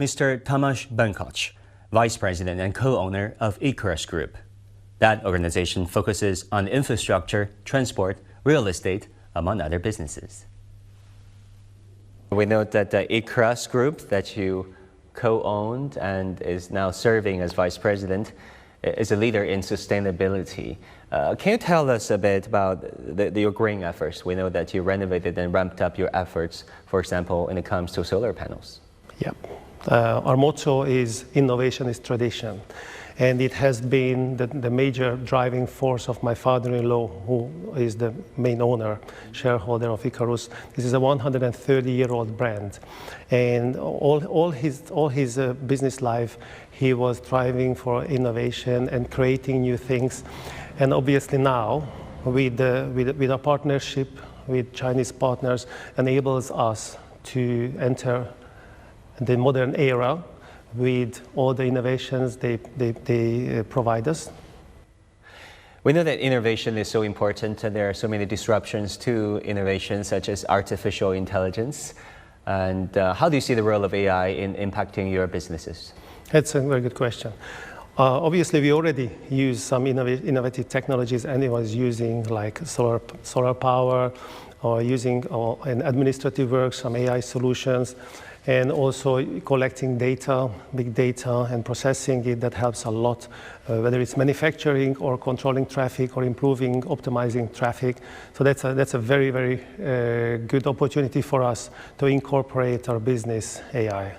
Mr. Tamás Benkócs, Vice President and co-owner of Ikarus Group. That organization focuses on infrastructure, transport, real estate, among other businesses. We note that the Ikarus Group that you co-owned and is now serving as Vice President is a leader in sustainability. Can you tell us a bit about your green efforts? We know that you renovated and ramped up your efforts, for example, when it comes to solar panels. Yeah. Our motto is innovation is tradition. And it has been the major driving force of my father-in-law, who is the main owner, shareholder of Ikarus. This is a 130-year-old brand. And all his business life, he was striving for innovation and creating new things. And obviously now, with our partnership with Chinese partners, enables us to enter the modern era with all the innovations they provide us. We know that innovation is so important, and there are so many disruptions to innovation, such as artificial intelligence. And how do you see the role of AI in impacting your businesses? That's a very good question. Obviously, we already use some innovative technologies anyone's using, like solar power, or using in administrative work, some AI solutions, and also collecting data, big data, and processing it. That helps a lot, whether it's manufacturing or controlling traffic or improving, optimizing traffic. So that's a very, very good opportunity for us to incorporate our business AI.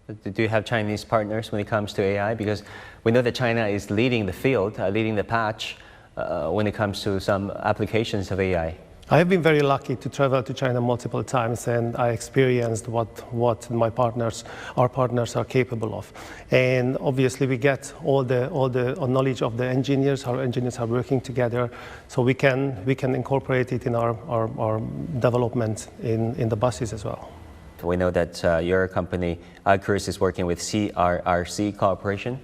Do you have Chinese partners when it comes to AI? Because we know that China is leading the field, leading the patch when it comes to some applications of AI. I have been very lucky to travel to China multiple times, and I experienced what our partners are capable of. And obviously, we get all the knowledge of the engineers. Our engineers are working together, so we can incorporate it in our development in the buses as well. We know that your company, Ikarus, is working with CRRC Corporation.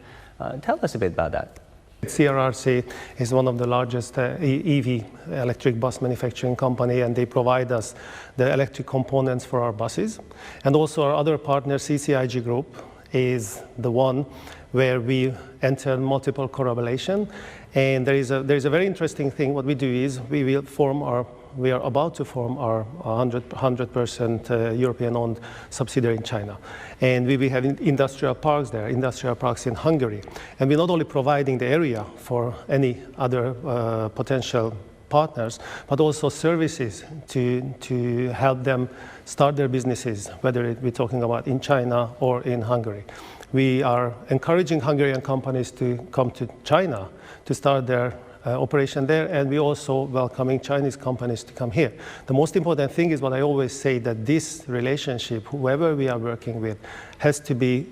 Tell us a bit about that. CRRC is one of the largest EV electric bus manufacturing company, and they provide us the electric components for our buses. And also our other partner, CCIG Group, is the one where we enter multiple collaboration. And there is a very interesting thing. What we do is we are about to form our 100% European-owned subsidiary in China. And we will have industrial parks there, industrial parks in Hungary. And we're not only providing the area for any other potential partners, but also services to help them start their businesses, whether we're talking about in China or in Hungary. We are encouraging Hungarian companies to come to China to start their operation there, and we also welcoming Chinese companies to come here. The most important thing is what I always say, that this relationship, whoever we are working with, has to be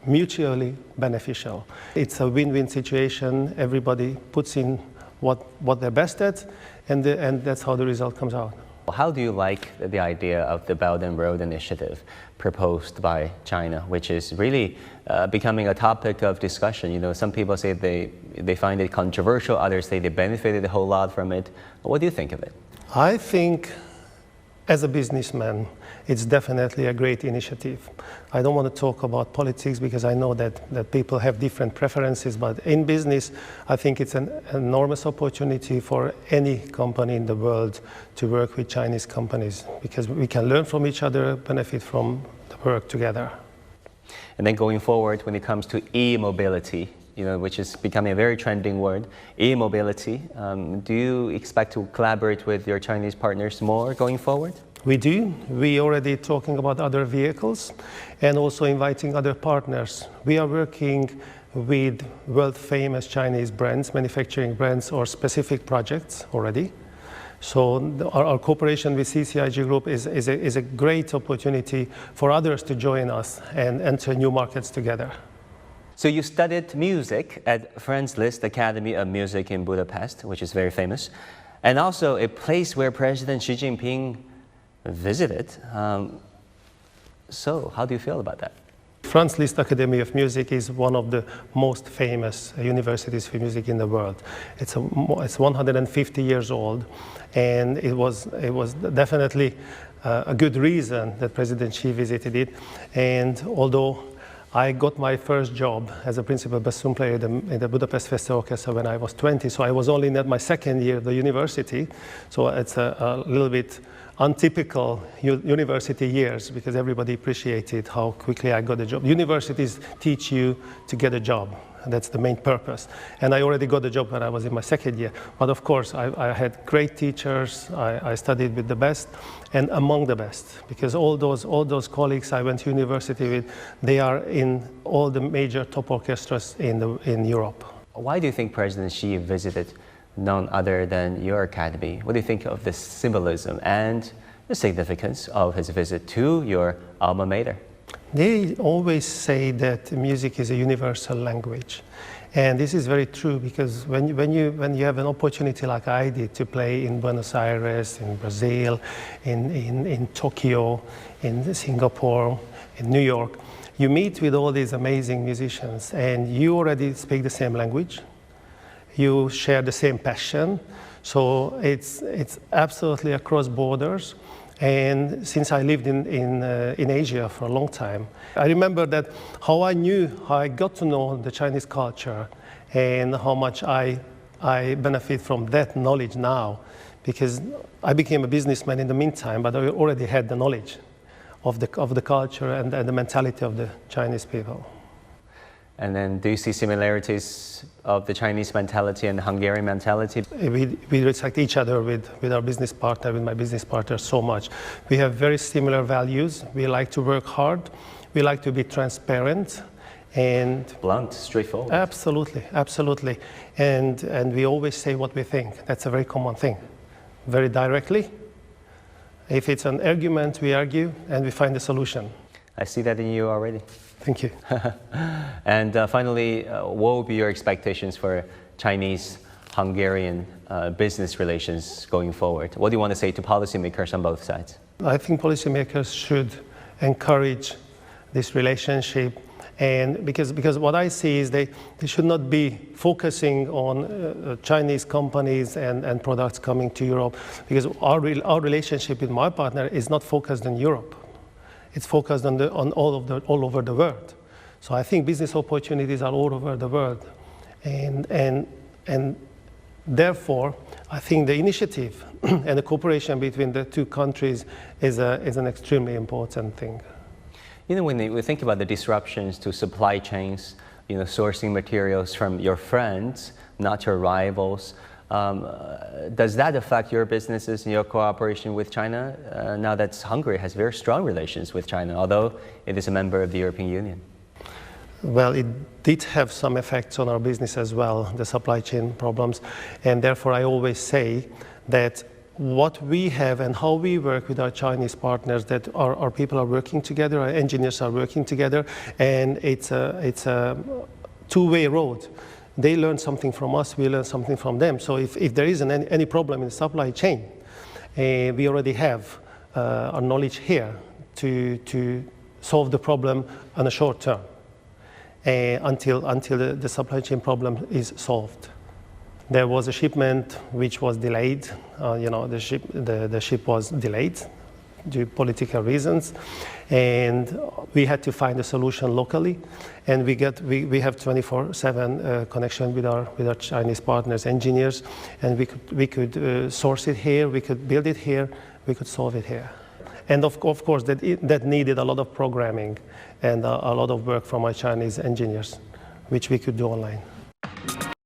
mutually beneficial. It's a win-win situation. Everybody puts in what they're best at, and that's how the result comes out. How do you like the idea of the Belt and Road Initiative proposed by China, which is really becoming a topic of discussion? You know, some people say they find it controversial, others say they benefited a whole lot from it. What do you think of it? I think, as a businessman, it's definitely a great initiative. I don't want to talk about politics because I know that people have different preferences, but in business, I think it's an enormous opportunity for any company in the world to work with Chinese companies, because we can learn from each other, benefit from the work together. And then going forward, when it comes to e-mobility, you know, which is becoming a very trending word, e-mobility, do you expect to collaborate with your Chinese partners more going forward? We do. We already talking about other vehicles and also inviting other partners. We are working with world-famous Chinese brands, manufacturing brands, or specific projects already. So our cooperation with CCIG Group is a great opportunity for others to join us and enter new markets together. So you studied music at Franz Liszt Academy of Music in Budapest, which is very famous, and also a place where President Xi Jinping visited. So how do you feel about that? Franz Liszt Academy of Music is one of the most famous universities for music in the world. It's 150 years old, and it was definitely a good reason that President Xi visited it. And although I got my first job as a principal bassoon player in the Budapest Festival Orchestra when I was 20, so I was only in my second year of the university, so it's a little bit untypical university years because everybody appreciated how quickly I got a job. Universities teach you to get a job. That's the main purpose. And I already got a job when I was in my second year. But of course, I had great teachers. I studied with the best and among the best, because all those colleagues I went to university with, they are in all the major top orchestras in Europe. Why do you think President Xi visited none other than your academy? What do you think of the symbolism and the significance of his visit to your alma mater? They always say that music is a universal language. And this is very true, because when you have an opportunity like I did to play in Buenos Aires, in Brazil, in Tokyo, in Singapore, in New York, you meet with all these amazing musicians and you already speak the same language. You share the same passion. So it's absolutely across borders. And since I lived in Asia for a long time, I remember that how I got to know the Chinese culture and how much I benefit from that knowledge now, because I became a businessman in the meantime, but I already had the knowledge of the culture and the mentality of the Chinese people. And then do you see similarities of the Chinese mentality and the Hungarian mentality? We respect each other with my business partner so much. We have very similar values. We like to work hard. We like to be transparent and blunt, straightforward. Absolutely, absolutely. And we always say what we think. That's a very common thing. Very directly. If it's an argument, we argue and we find a solution. I see that in you already. Thank you. And finally, what will be your expectations for Chinese-Hungarian business relations going forward? What do you want to say to policymakers on both sides? I think policymakers should encourage this relationship, and because what I see is they should not be focusing on Chinese companies and products coming to Europe, because our relationship with my partner is not focused on Europe. It's focused on all over the world. So I think business opportunities are all over the world, and therefore I think the initiative and the cooperation between the two countries is an extremely important thing. You know, when we think about the disruptions to supply chains, you know, sourcing materials from your friends, not your rivals, does that affect your businesses and your cooperation with China now that Hungary has very strong relations with China, although it is a member of the European Union? Well, it did have some effects on our business as well, the supply chain problems, and therefore I always say that what we have and how we work with our Chinese partners, that our people are working together, our engineers are working together, and it's a two-way road. They learn something from us, we learn something from them. So if there isn't any problem in the supply chain, we already have our knowledge here to solve the problem on a short term until the supply chain problem is solved. There was a shipment which was delayed. The ship was delayed due to political reasons, and we had to find a solution locally. And we have 24/7 connection with our Chinese partners, engineers, and we could source it here, we could build it here, we could solve it here. And of course that needed a lot of programming and a lot of work from our Chinese engineers, which we could do online.